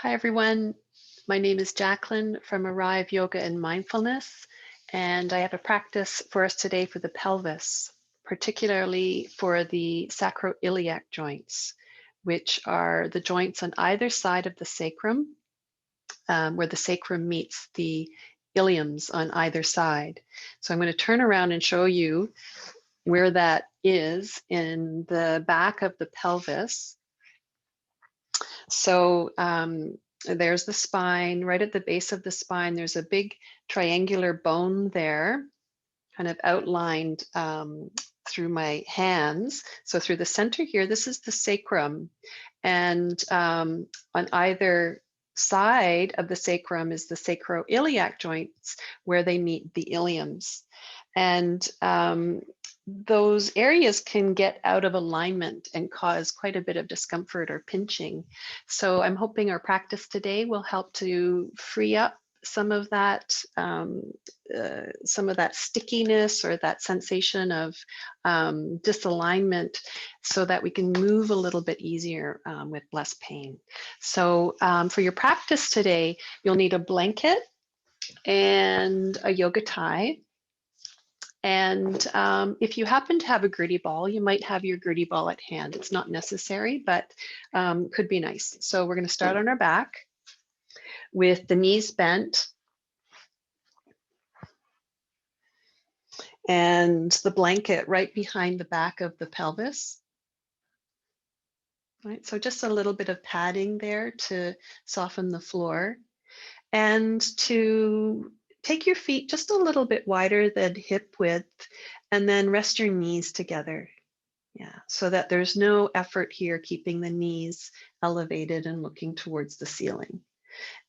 Hi, everyone. My name is Jacqueline from Arrive Yoga and Mindfulness, and I have a practice for us today for the pelvis, particularly for the sacroiliac joints, which are the joints on either side of the sacrum, where the sacrum meets the iliums on either side. So I'm going to turn around and show you where that is in the back of the pelvis. So there's the spine. Right at the base of the spine, there's a big triangular bone there, kind of outlined through my hands. So through the center here, this is the sacrum. And on either side of the sacrum is the sacroiliac joints where they meet the iliums. And those areas can get out of alignment and cause quite a bit of discomfort or pinching. So I'm hoping our practice today will help to free up some of that stickiness or that sensation of disalignment so that we can move a little bit easier with less pain. So for your practice today, you'll need a blanket and a yoga tie. And if you happen to have a gritty ball, you might have your gritty ball at hand. It's not necessary, but could be nice. So we're going to start on our back with the knees bent and the blanket right behind the back of the pelvis. Right, so just a little bit of padding there to soften the floor and to take your feet just a little bit wider than hip width and then rest your knees together. Yeah, so that there's no effort here keeping the knees elevated and looking towards the ceiling.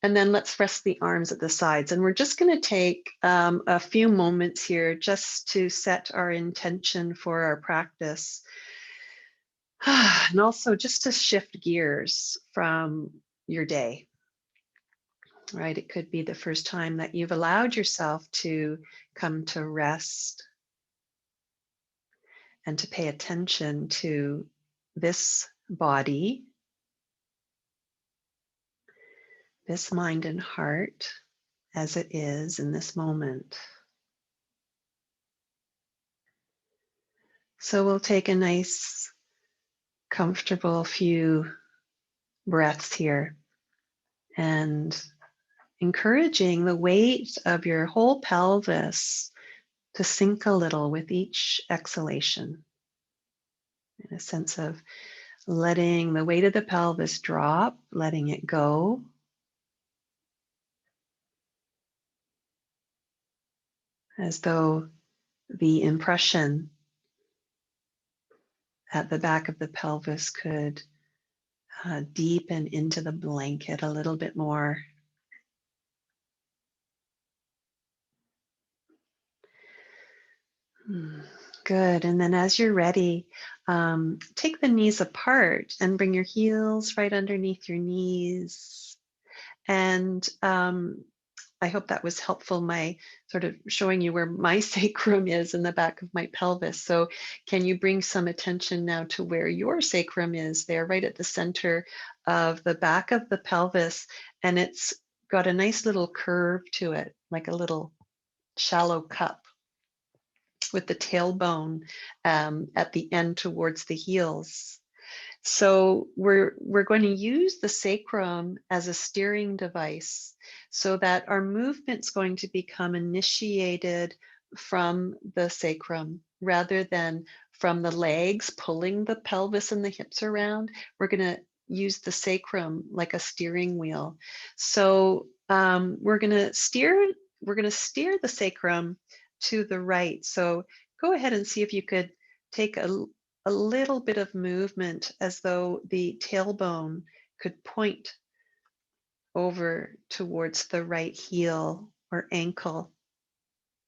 And then let's rest the arms at the sides. And we're just going to take a few moments here just to set our intention for our practice. And also just to shift gears from your day, right? It could be the first time that you've allowed yourself to come to rest and to pay attention to this body, this mind and heart as it is in this moment. So we'll take a nice, comfortable few breaths here and encouraging the weight of your whole pelvis to sink a little with each exhalation, in a sense of letting the weight of the pelvis drop, letting it go. As though the impression at the back of the pelvis could deepen into the blanket a little bit more. Good. And then as you're ready, take the knees apart and bring your heels right underneath your knees. And I hope that was helpful, my sort of showing you where my sacrum is in the back of my pelvis. So can you bring some attention now to where your sacrum is there, right at the center of the back of the pelvis? And it's got a nice little curve to it, like a little shallow cup with the tailbone at the end towards the heels. So we're going to use the sacrum as a steering device so that our movement's going to become initiated from the sacrum rather than from the legs pulling the pelvis and the hips around. We're going to use the sacrum like a steering wheel. So we're going to steer the sacrum to the right. So go ahead and see if you could take a little bit of movement as though the tailbone could point over towards the right heel or ankle.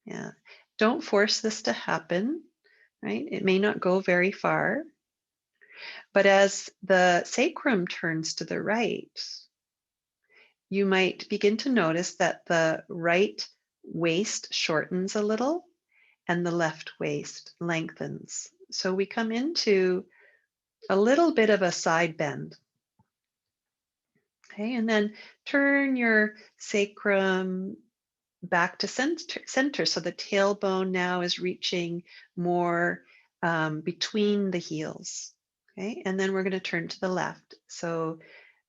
Yeah. Don't force this to happen, right? It may not go very far. But as the sacrum turns to the right, you might begin to notice that the right waist shortens a little and the left waist lengthens. So we come into a little bit of a side bend. Okay, and then turn your sacrum back to center. So the tailbone now is reaching more between the heels. Okay, and then we're going to turn to the left. So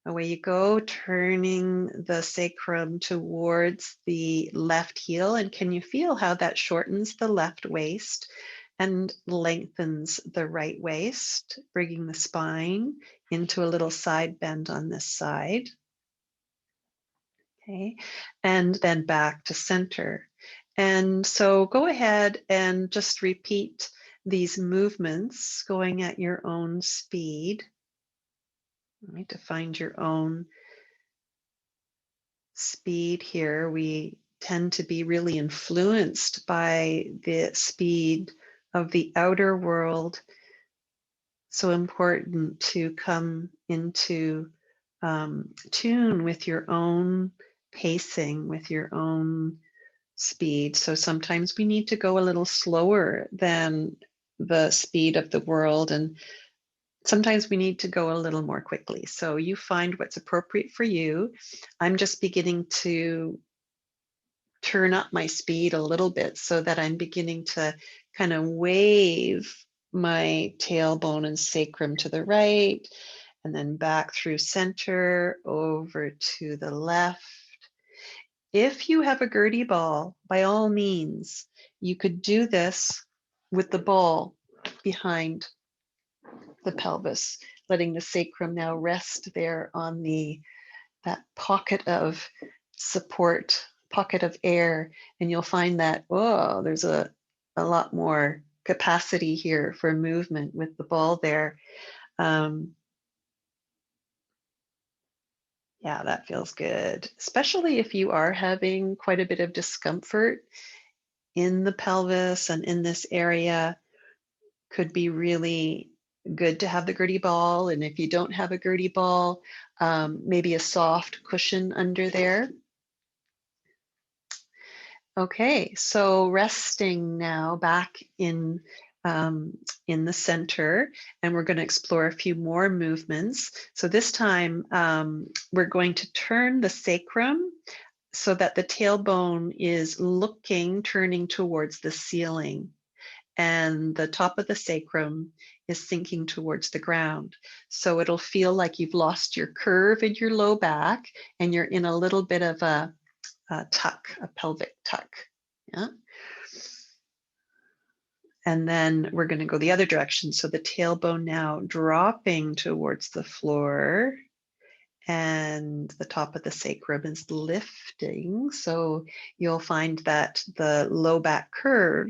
away you go, turning the sacrum towards the left heel. And can you feel how that shortens the left waist and lengthens the right waist, bringing the spine into a little side bend on this side? Okay, and then back to center. And so go ahead and just repeat these movements going at your own speed, right? To find your own speed here, we tend to be really influenced by the speed of the outer world. So important to come into tune with your own pacing, with your own speed. So sometimes we need to go a little slower than the speed of the world, and sometimes we need to go a little more quickly. So you find what's appropriate for you. I'm just beginning to turn up my speed a little bit so that I'm beginning to kind of wave my tailbone and sacrum to the right, and then back through center over to the left. If you have a Gertie ball, by all means, you could do this with the ball behind the pelvis, letting the sacrum now rest there on that pocket of support, pocket of air, and you'll find that, oh, there's a lot more capacity here for movement with the ball there. Um, yeah, that feels good, especially if you are having quite a bit of discomfort in the pelvis and in this area. Could be really good to have the Gertie ball. And if you don't have a Gertie ball, maybe a soft cushion under there. Okay, so resting now back in the center, and we're going to explore a few more movements. So this time we're going to turn the sacrum so that the tailbone is turning towards the ceiling, and the top of the sacrum is sinking towards the ground. So it'll feel like you've lost your curve in your low back, and you're in a little bit of a tuck, a pelvic tuck. Yeah. And then we're going to go the other direction. So the tailbone now dropping towards the floor, and the top of the sacrum is lifting. So you'll find that the low back curve,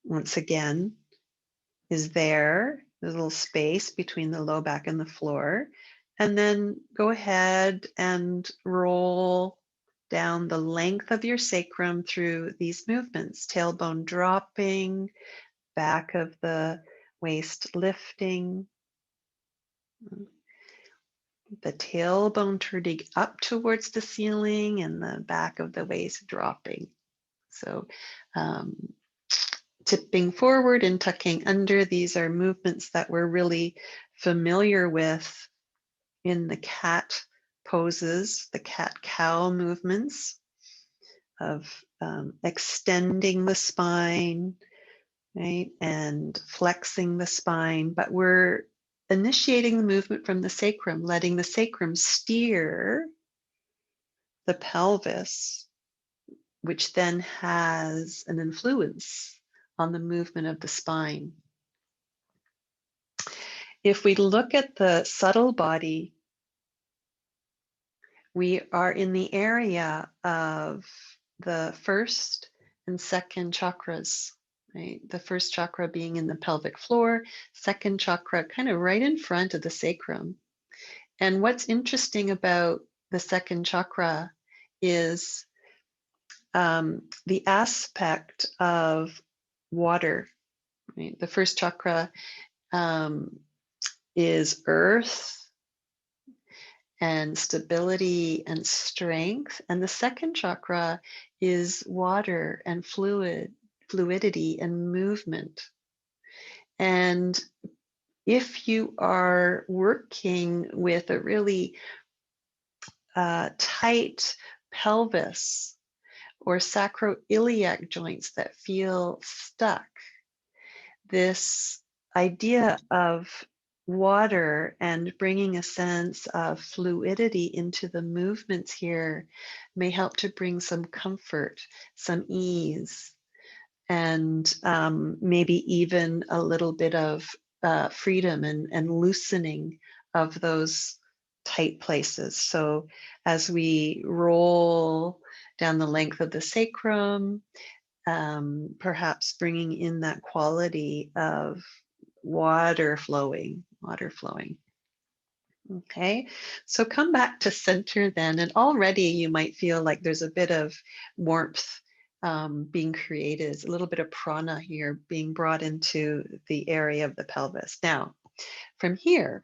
once again, is there. There's a little space between the low back and the floor. And then go ahead and roll down the length of your sacrum through these movements. Tailbone dropping, back of the waist lifting, the tailbone turning up towards the ceiling, and the back of the waist dropping. So um, tipping forward and tucking under. These are movements that we're really familiar with in the cat poses, the cat-cow movements of extending the spine, right, and flexing the spine. But we're initiating the movement from the sacrum, letting the sacrum steer the pelvis, which then has an influence on the movement of the spine. If we look at the subtle body, we are in the area of the first and second chakras, right? The first chakra being in the pelvic floor, second chakra kind of right in front of the sacrum. And what's interesting about the second chakra is the aspect of water, right? The first chakra is earth and stability and strength. And the second chakra is water and fluidity and movement. And if you are working with a really tight pelvis or sacroiliac joints that feel stuck. This idea of water and bringing a sense of fluidity into the movements here may help to bring some comfort, some ease, and maybe even a little bit of freedom and loosening of those tight places. So as we roll down the length of the sacrum, perhaps bringing in that quality of water flowing, water flowing. Okay, so come back to center then, and already you might feel like there's a bit of warmth being created, a little bit of prana here being brought into the area of the pelvis. Now, from here,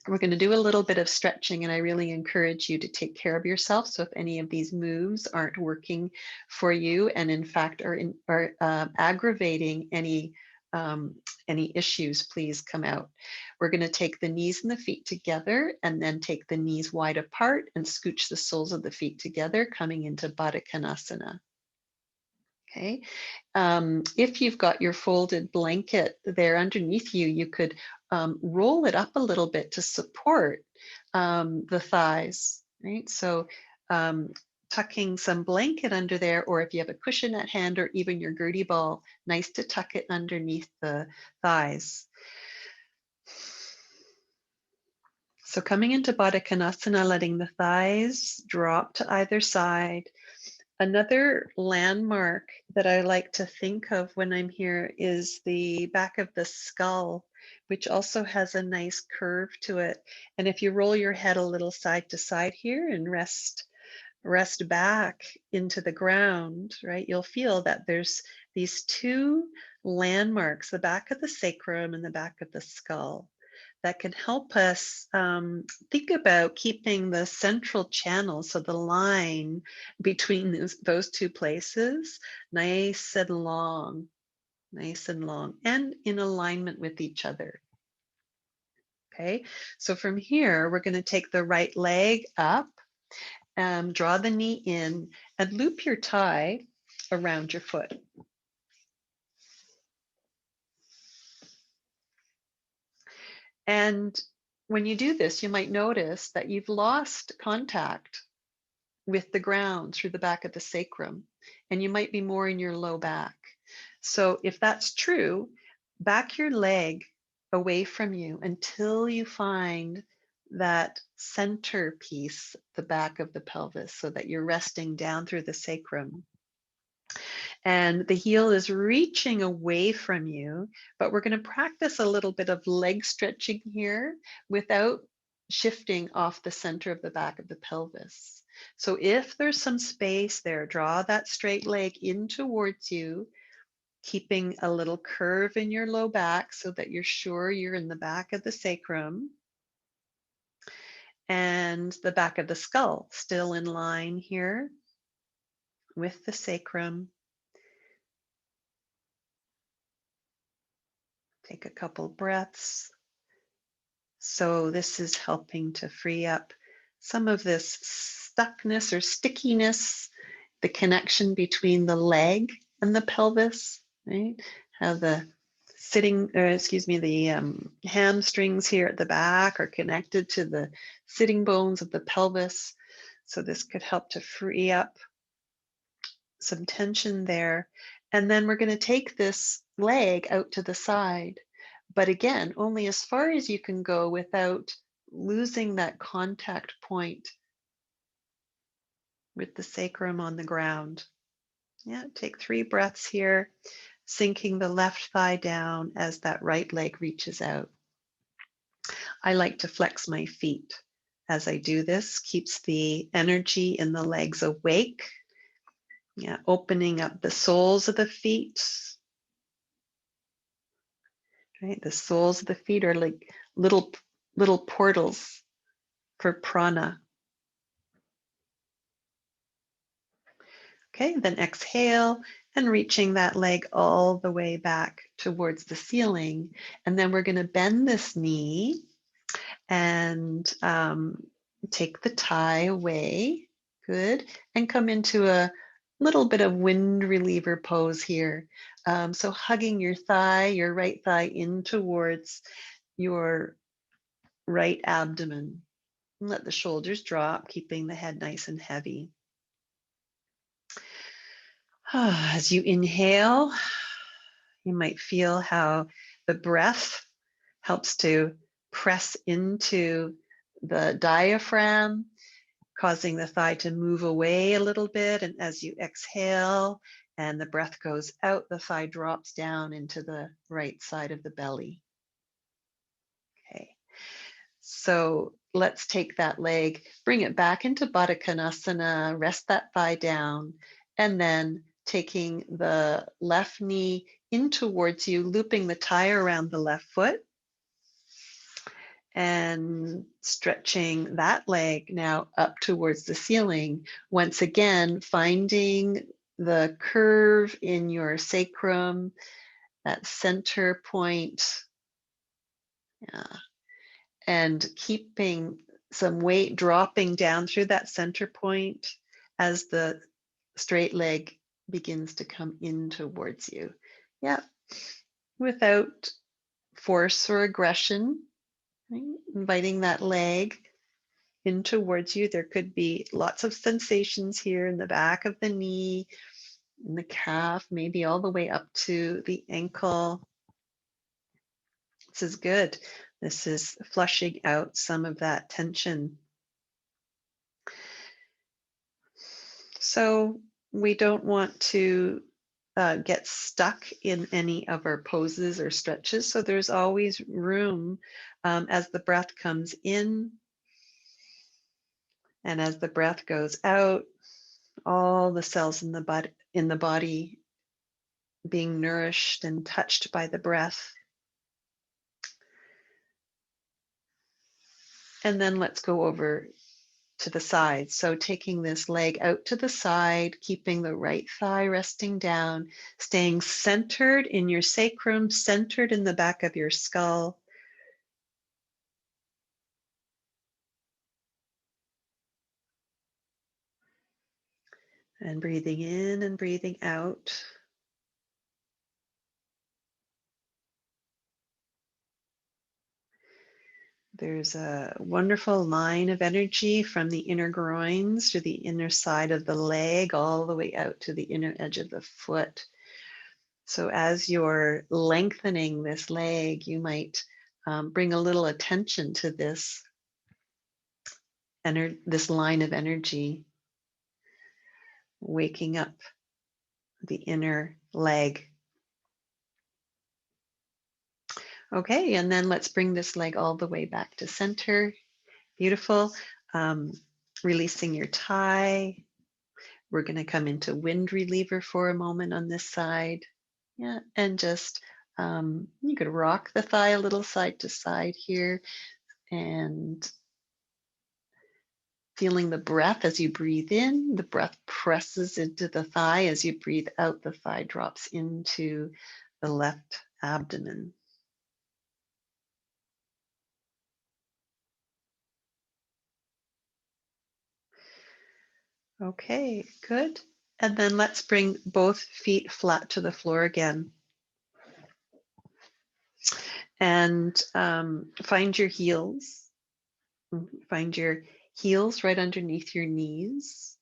we're going to do a little bit of stretching, and I really encourage you to take care of yourself. So if any of these moves aren't working for you, and in fact are aggravating any issues, please come out. We're going to take the knees and the feet together, and then take the knees wide apart and scooch the soles of the feet together, coming into Baddha Konasana. Okay. If you've got your folded blanket there underneath you, you could roll it up a little bit to support the thighs, right? So tucking some blanket under there, or if you have a cushion at hand or even your Gertie ball, nice to tuck it underneath the thighs. So coming into Baddha Konasana, letting the thighs drop to either side. Another landmark that I like to think of when I'm here is the back of the skull, which also has a nice curve to it. And if you roll your head a little side to side here and rest back into the ground, right, you'll feel that there's these two landmarks, the back of the sacrum and the back of the skull, that can help us think about keeping the central channel, so the line between those two places, nice and long, and in alignment with each other. Okay, so from here, we're going to take the right leg up, draw the knee in, and loop your tie around your foot. And when you do this, you might notice that you've lost contact with the ground through the back of the sacrum, and you might be more in your low back. So if that's true, back your leg away from you until you find that center piece, the back of the pelvis, so that you're resting down through the sacrum. And the heel is reaching away from you, but we're going to practice a little bit of leg stretching here without shifting off the center of the back of the pelvis. So if there's some space there, draw that straight leg in towards you, keeping a little curve in your low back so that you're sure you're in the back of the sacrum, and the back of the skull still in line here with the sacrum. Take a couple breaths. So this is helping to free up some of this stuckness or stickiness, the connection between the leg and the pelvis, right? How the the hamstrings here at the back are connected to the sitting bones of the pelvis. So this could help to free up some tension there. And then we're going to take this leg out to the side. But again, only as far as you can go without losing that contact point with the sacrum on the ground. Yeah, take 3 breaths here, sinking the left thigh down as that right leg reaches out. I like to flex my feet as I do this, keeps the energy in the legs awake. Yeah, opening up the soles of the feet. Right, the soles of the feet are like little portals for prana. Okay, then exhale and reaching that leg all the way back towards the ceiling. And then we're going to bend this knee and Take the tie away. Good. And come into a little bit of wind reliever pose here. So hugging your thigh, your right thigh in towards your right abdomen. And let the shoulders drop, keeping the head nice and heavy. As you inhale, you might feel how the breath helps to press into the diaphragm, causing the thigh to move away a little bit. And as you exhale and the breath goes out, the thigh drops down into the right side of the belly. Okay. So let's take that leg, bring it back into Baddha Konasana, rest that thigh down, and then taking the left knee in towards you, looping the tie around the left foot, and stretching that leg now up towards the ceiling. Once again, finding the curve in your sacrum, that center point, and keeping some weight dropping down through that center point as the straight leg begins to come in towards you. Yeah, without force or aggression, right? Inviting that leg in towards you. There could be lots of sensations here in the back of the knee, in the calf, maybe all the way up to the ankle. This is good. This is flushing out some of that tension. So we don't want to get stuck in any of our poses or stretches. So there's always room as the breath comes in and as the breath goes out, all the cells in the body being nourished and touched by the breath. And then let's go over to the side. So taking this leg out to the side, keeping the right thigh resting down, staying centered in your sacrum, centered in the back of your skull. And breathing in and breathing out. There's a wonderful line of energy from the inner groins to the inner side of the leg, all the way out to the inner edge of the foot. So as you're lengthening this leg, you might bring a little attention to this line of energy, waking up the inner leg. Okay, and then let's bring this leg all the way back to center. Beautiful. Releasing your tie. We're going to come into wind reliever for a moment on this side. Yeah, and just you could rock the thigh a little side to side here, and feeling the breath as you breathe in. The breath presses into the thigh. As you breathe out, the thigh drops into the left abdomen. Okay, good. And then let's bring both feet flat to the floor again. And find your heels. Find your heels right underneath your knees.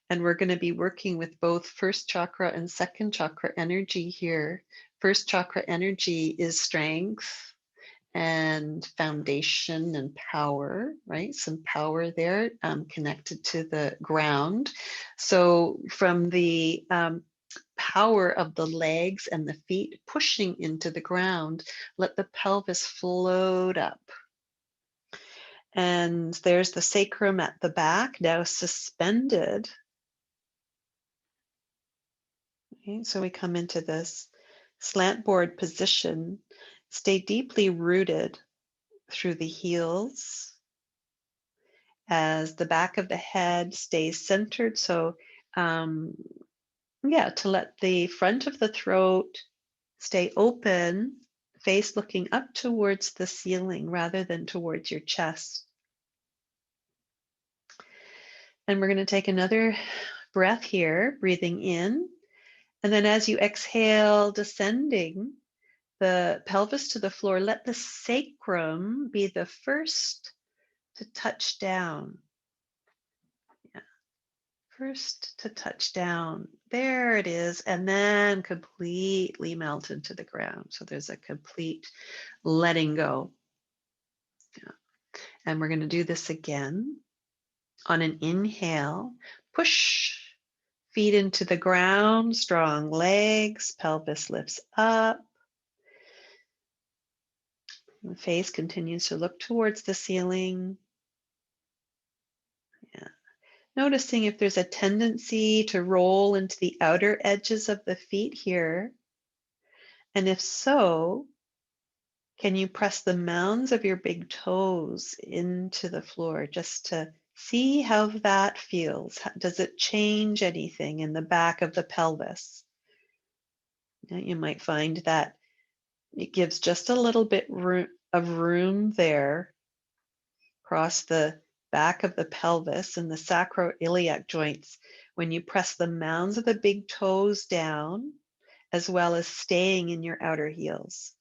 And we're going to be working with both first chakra and second chakra energy here. First chakra energy is strength and foundation and power, right? Some power there connected to the ground. So from the power of the legs and the feet pushing into the ground, let the pelvis float up. And there's the sacrum at the back, now suspended. Okay, so we come into this slant board position, stay deeply rooted through the heels as the back of the head stays centered. So yeah, to let the front of the throat stay open, face looking up towards the ceiling rather than towards your chest. And we're going to take another breath here, breathing in. And then as you exhale, descending the pelvis to the floor, let the sacrum be the first to touch down. Yeah. First to touch down. There it is. And then completely melt into the ground. So there's a complete letting go. Yeah. And we're going to do this again. On an inhale, push feet into the ground, strong legs, pelvis lifts up. The face continues to look towards the ceiling. Yeah. Noticing if there's a tendency to roll into the outer edges of the feet here. And if so, can you press the mounds of your big toes into the floor just to see how that feels? Does it change anything in the back of the pelvis? You might find that it gives just a little bit of room there across the back of the pelvis and the sacroiliac joints when you press the mounds of the big toes down, as well as staying in your outer heels.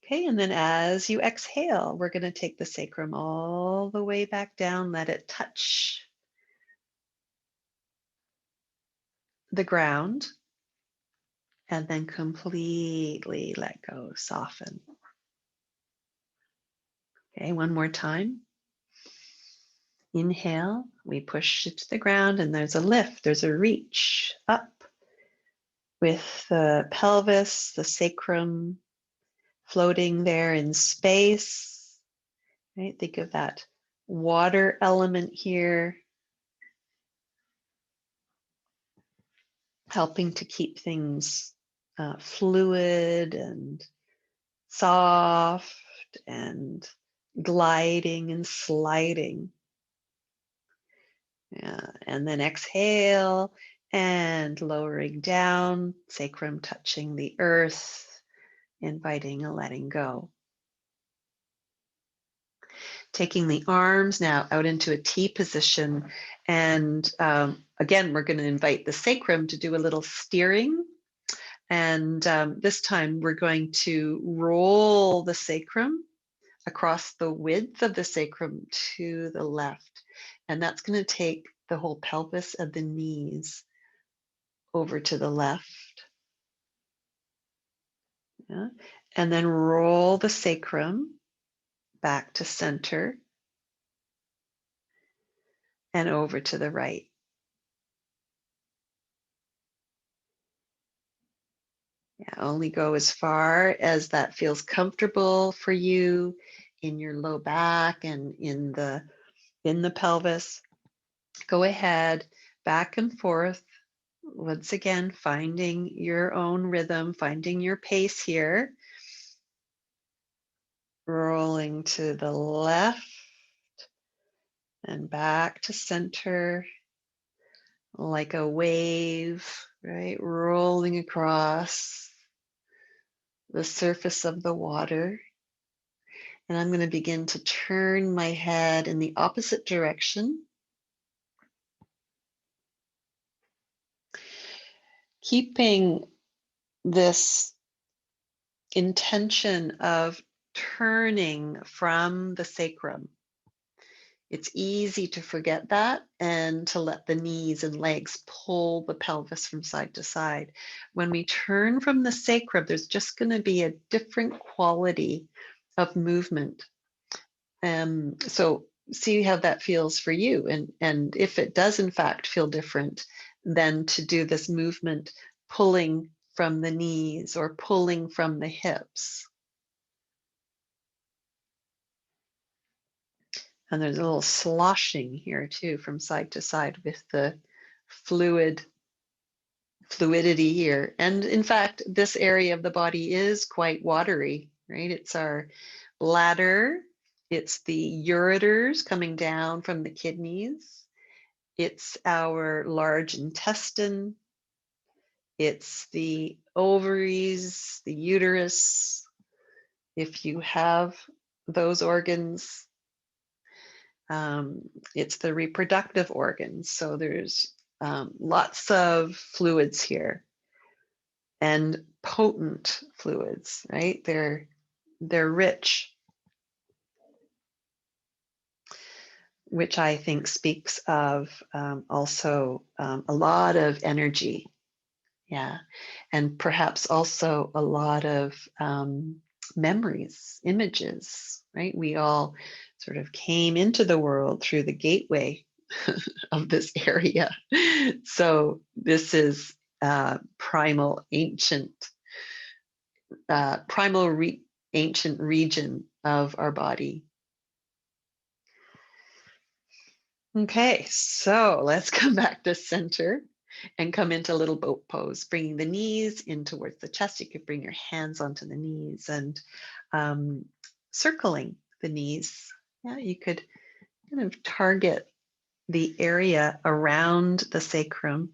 Okay, and then as you exhale, we're going to take the sacrum all the way back down, let it touch the ground, and then completely let go, soften. Okay, one more time. Inhale, we push it to the ground, and there's a lift, there's a reach up with the pelvis, the sacrum floating there in space. Right? Think of that water element here, helping to keep things fluid and soft and gliding and sliding. Yeah. And then exhale and lowering down, sacrum touching the earth, inviting a letting go. Taking the arms now out into a T position. And again, we're going to invite the sacrum to do a little steering. And this time we're going to roll the sacrum across the width of the sacrum to the left. And that's going to take the whole pelvis and the knees over to the left. Yeah. And then roll the sacrum back to center and over to the right. Yeah, only go as far as that feels comfortable for you in your low back and in the pelvis. Go ahead, back and forth. Once again, finding your own rhythm, finding your pace here. Rolling to the left and back to center like a wave, right? Rolling across the surface of the water. And I'm going to begin to turn my head in the opposite direction. Keeping this intention of turning from the sacrum. It's easy to forget that and to let the knees and legs pull the pelvis from side to side. When we turn from the sacrum, there's just going to be a different quality of movement. So see how that feels for you. And if it does in fact feel different, then to do this movement, pulling from the knees or pulling from the hips. And there's a little sloshing here too from side to side with the fluidity here. And in fact, this area of the body is quite watery, right? It's our bladder, it's the ureters coming down from the kidneys, it's our large intestine, it's the ovaries, the uterus, if you have those organs. Um, it's the reproductive organs. So there's lots of fluids here and potent fluids, right? They're rich, which I think speaks of also a lot of energy. Yeah. And perhaps also a lot of memories, images, right? We all sort of came into the world through the gateway of this area. So this is primal, ancient, primal, ancient region of our body. Okay, so let's come back to center and come into little boat pose, bringing the knees in towards the chest. You could bring your hands onto the knees and um, circling the knees. Yeah, you could kind of target the area around the sacrum,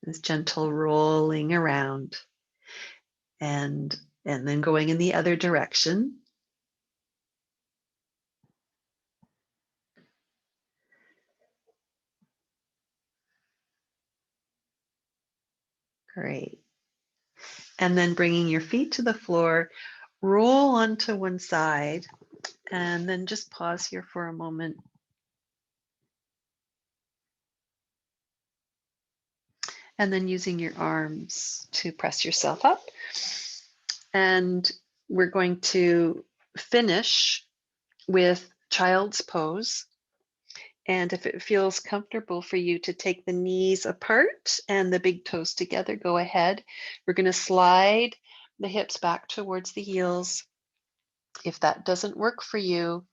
this gentle rolling around, and and then going in the other direction. Great. And then bringing your feet to the floor, roll onto one side, and then just pause here for a moment. And then using your arms to press yourself up. And we're going to finish with child's pose. And if it feels comfortable for you to take the knees apart and the big toes together, go ahead. We're going to slide the hips back towards the heels. If that doesn't work for you,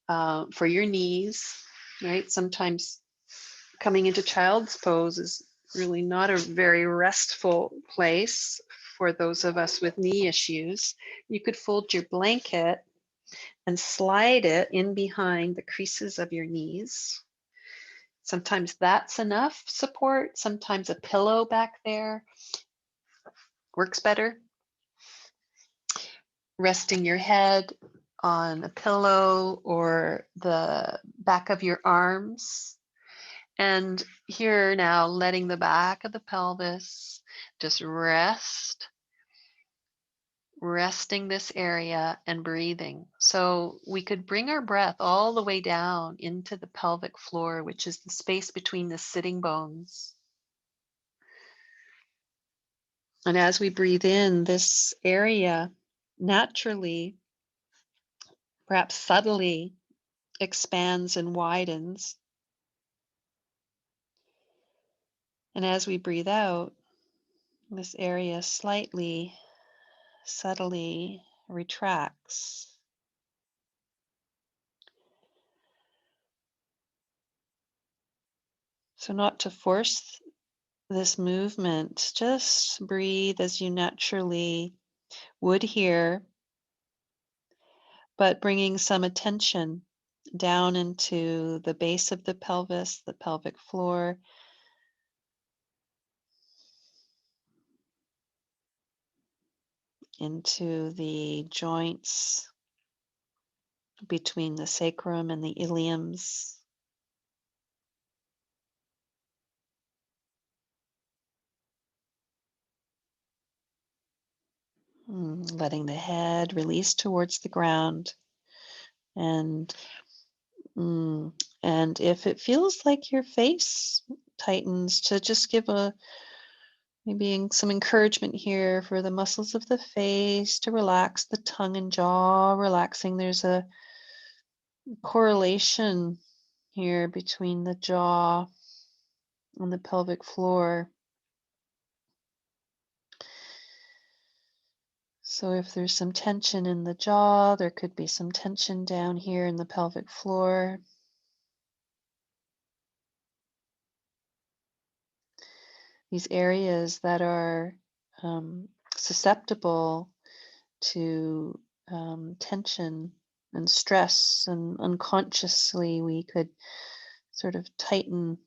for your knees, right? Sometimes coming into child's pose is really not a very restful place for those of us with knee issues. You could fold your blanket and slide it in behind the creases of your knees. Sometimes that's enough support. Sometimes a pillow back there works better. Resting your head on a pillow or the back of your arms. And here now, letting the back of the pelvis just rest, resting this area and breathing. So we could bring our breath all the way down into the pelvic floor, which is the space between the sitting bones. And as we breathe in, this area naturally, perhaps subtly, expands and widens. And as we breathe out, this area slightly, subtly retracts. So, not to force this movement, just breathe as you naturally would here, but bringing some attention down into the base of the pelvis, the pelvic floor, into the joints between the sacrum and the iliums. Letting the head release towards the ground. And mm, and if it feels like your face tightens, to just give a maybe some encouragement here for the muscles of the face to relax, the tongue and jaw relaxing. There's a correlation here between the jaw and the pelvic floor. So if there's some tension in the jaw, there could be some tension down here in the pelvic floor. These areas that are susceptible to tension and stress, and unconsciously we could sort of tighten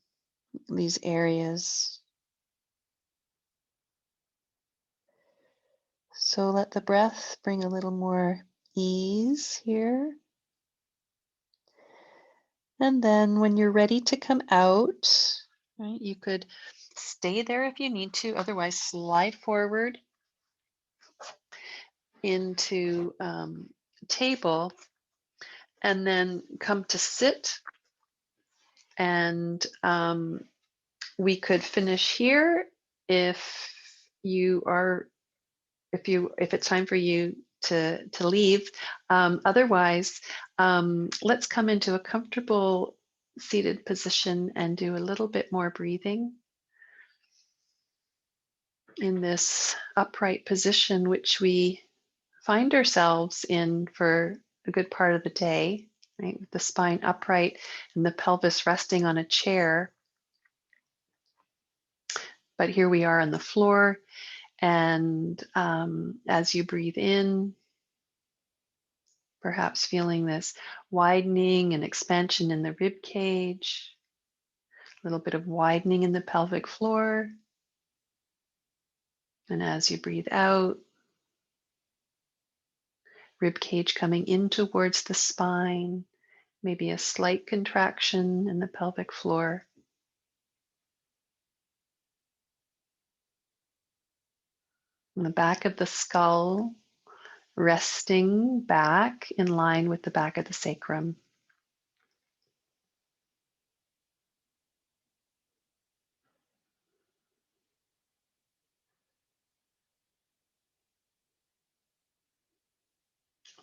these areas. So let the breath bring a little more ease here. And then when you're ready to come out, right, you could stay there if you need to. Otherwise, slide forward into table and then come to sit. And we could finish here if you are if it's time for you to leave. Otherwise, let's come into a comfortable seated position and do a little bit more breathing in this upright position, which we find ourselves in for a good part of the day, right? With the spine upright and the pelvis resting on a chair. But here we are on the floor. And as you breathe in, perhaps feeling this widening and expansion in the rib cage, a little bit of widening in the pelvic floor. And as you breathe out, rib cage coming in towards the spine, maybe a slight contraction in the pelvic floor. And the back of the skull resting back in line with the back of the sacrum.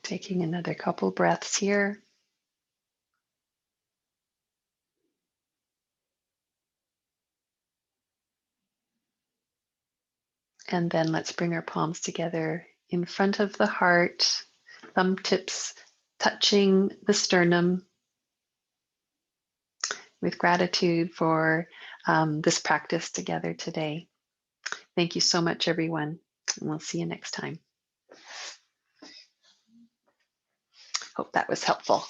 Taking another couple breaths here. And then let's bring our palms together in front of the heart, thumb tips touching the sternum, with gratitude for this practice together today. Thank you so much, everyone. And we'll see you next time. Hope that was helpful.